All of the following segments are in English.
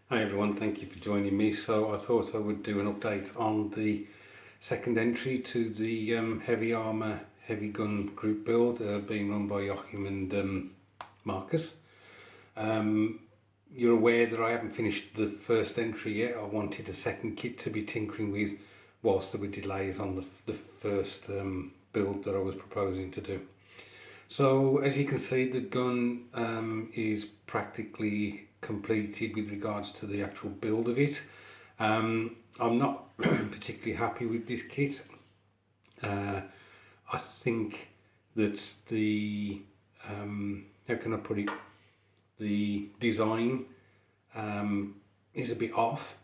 Hi everyone, thank you for joining me. So I thought I would do an update on the second entry to the heavy armour, heavy gun group build being run by Joachim and Marcus. Um, you're aware that I haven't finished the first entry yet. I wanted a second kit to be tinkering with whilst there were delays on the first build that I was proposing to do. So as you can see, the gun is practically completed with regards to the actual build of it. I'm not particularly happy with this kit. I think that the how can I put it? The design is a bit off.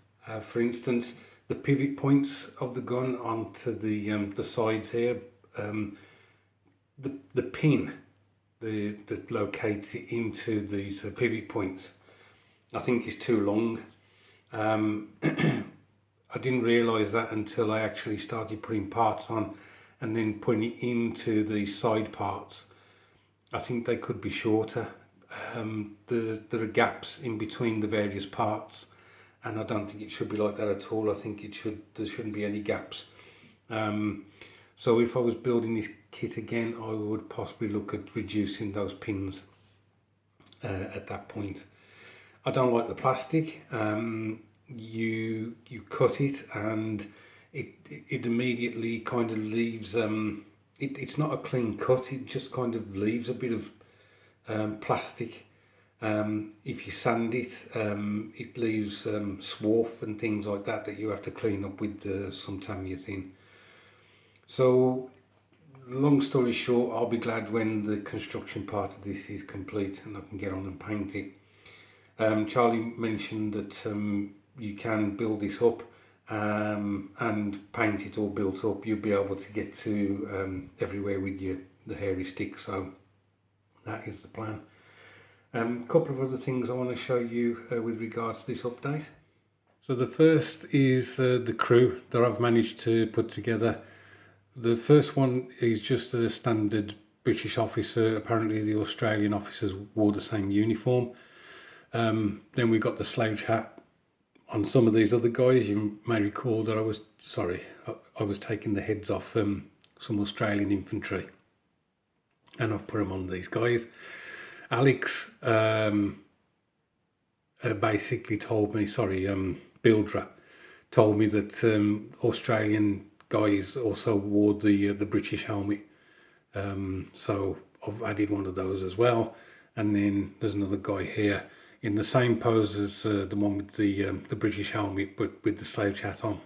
For instance, the pivot points of the gun onto the sides here. The pin that locates it into these pivot points, I think is too long. I didn't realise that until I actually started putting parts on and then putting it into the side parts. I think they could be shorter. There are gaps in between the various parts, and I don't think it should be like that at all. I think there shouldn't be any gaps. So if I was building this kit again, I would possibly look at reducing those pins at that point. I don't like the plastic. You cut it and it immediately kind of leaves. It's not a clean cut. It just kind of leaves a bit of plastic. If you sand it, it leaves swarf and things like that you have to clean up with some Tamiya thin. So, long story short, I'll be glad when the construction part of this is complete and I can get on and paint it. Charlie mentioned that you can build this up and paint it all built up. You'll be able to get to everywhere with the hairy stick, so that is the plan. Couple of other things I want to show you with regards to this update. So the first is the crew that I've managed to put together. The first one is just a standard British officer. Apparently the Australian officers wore the same uniform. Then we got the slouch hat. On some of these other guys, you may recall that I was taking the heads off some Australian infantry, and I've put them on these guys. Alex basically told me, Bildra told me that Australian guys also wore the British helmet, so I've added one of those as well. And then there's another guy here in the same pose as the one with the British helmet, but with the slouch hat on.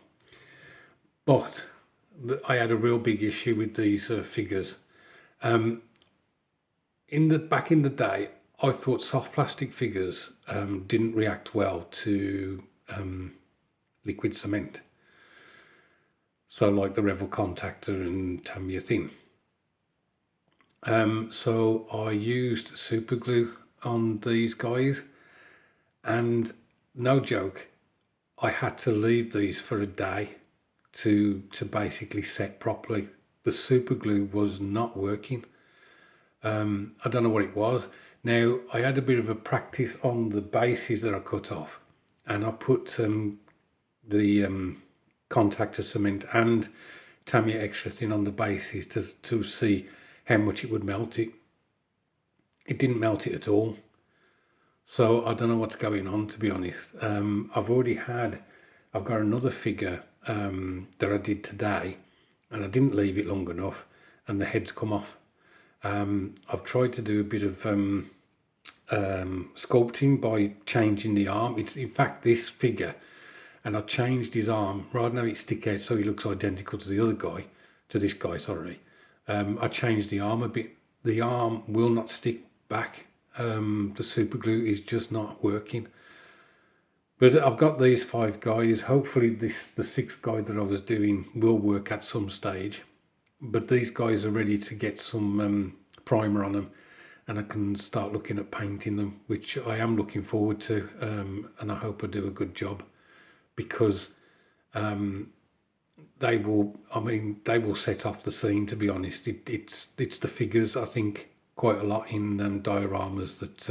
But I had a real big issue with these figures. Back in the day, I thought soft plastic figures didn't react well to liquid cement. So like the Revel Contactor and Tamiya Thin. So I used super glue on these guys, and no joke, I had to leave these for a day to basically set properly. The super glue was not working. I don't know what it was. Now I had a bit of a practice on the bases that I cut off, and I put the contactor cement and Tamiya extra thin on the bases to see how much it would melt it. It didn't melt it at all. So I don't know what's going on, to be honest. I've got another figure that I did today, and I didn't leave it long enough, and the head's come off. I've tried to do a bit of sculpting by changing the arm. It's in fact this figure, and I changed his arm rather than have it stick out so he looks identical to this guy. I changed the arm a bit. The arm will not stick back. The super glue is just not working. But I've got these 5 guys. Hopefully the 6th guy that I was doing will work at some stage. But these guys are ready to get some primer on them, and I can start looking at painting them, which I am looking forward to, and I hope I do a good job, because they will set off the scene, to be honest. It's the figures, I think, quite a lot in dioramas that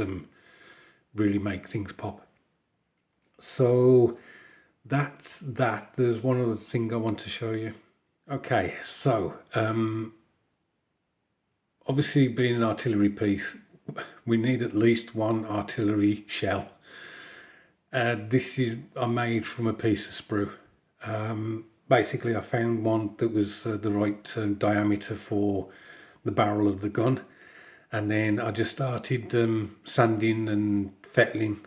really make things pop. So that's that. There's one other thing I want to show you. Okay, so obviously being an artillery piece, we need at least one artillery shell. This is I made from a piece of sprue. Basically, I found one that was the right diameter for the barrel of the gun, and then I just started sanding and fettling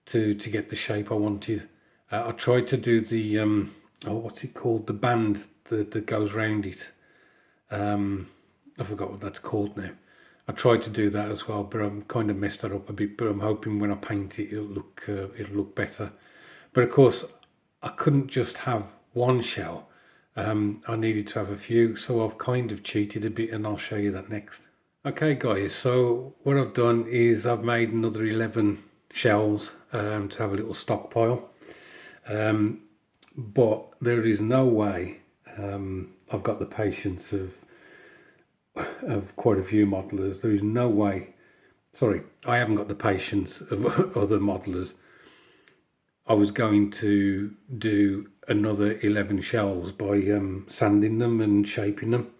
to get the shape I wanted. I tried to do the what's it called, the band that goes round it. I forgot what that's called now. I tried to do that as well, but I'm kind of messed that up a bit. But I'm hoping when I paint it, it'll look better. But of course, I couldn't just have one shell. I needed to have a few, so I've kind of cheated a bit, and I'll show you that next. Okay, guys. So what I've done is I've made another 11 shells to have a little stockpile. But there is no way I've got the patience of quite a few modelers. There is no way. Sorry, I haven't got the patience of other modelers. I was going to do another 11 shells by sanding them and shaping them.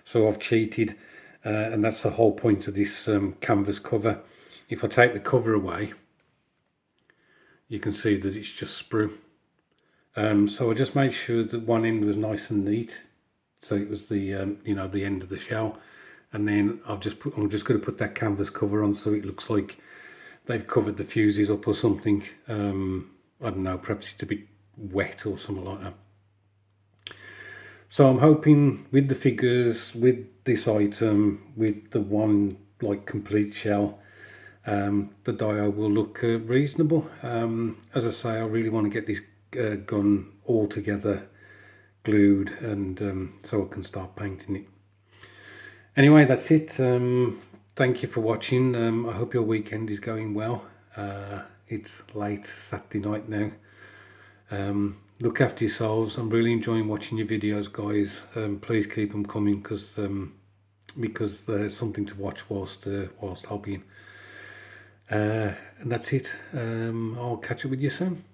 So I've cheated, and that's the whole point of this canvas cover. If I take the cover away, you can see that it's just sprue. So I just made sure that one end was nice and neat, so it was the the end of the shell, and then I'm just going to put that canvas cover on so it looks like they've covered the fuses up or something. I don't know, perhaps it's a bit wet or something like that. So I'm hoping with the figures, with this item, with the one like complete shell, the dio will look reasonable. As I say, I really want to get this gun all together, glued, and so I can start painting it. Anyway, that's it. Thank you for watching. I hope your weekend is going well. It's late Saturday night now. Look after yourselves. I'm really enjoying watching your videos, guys. Please keep them coming because there's something to watch whilst hobbying. And that's it. I'll catch up with you soon.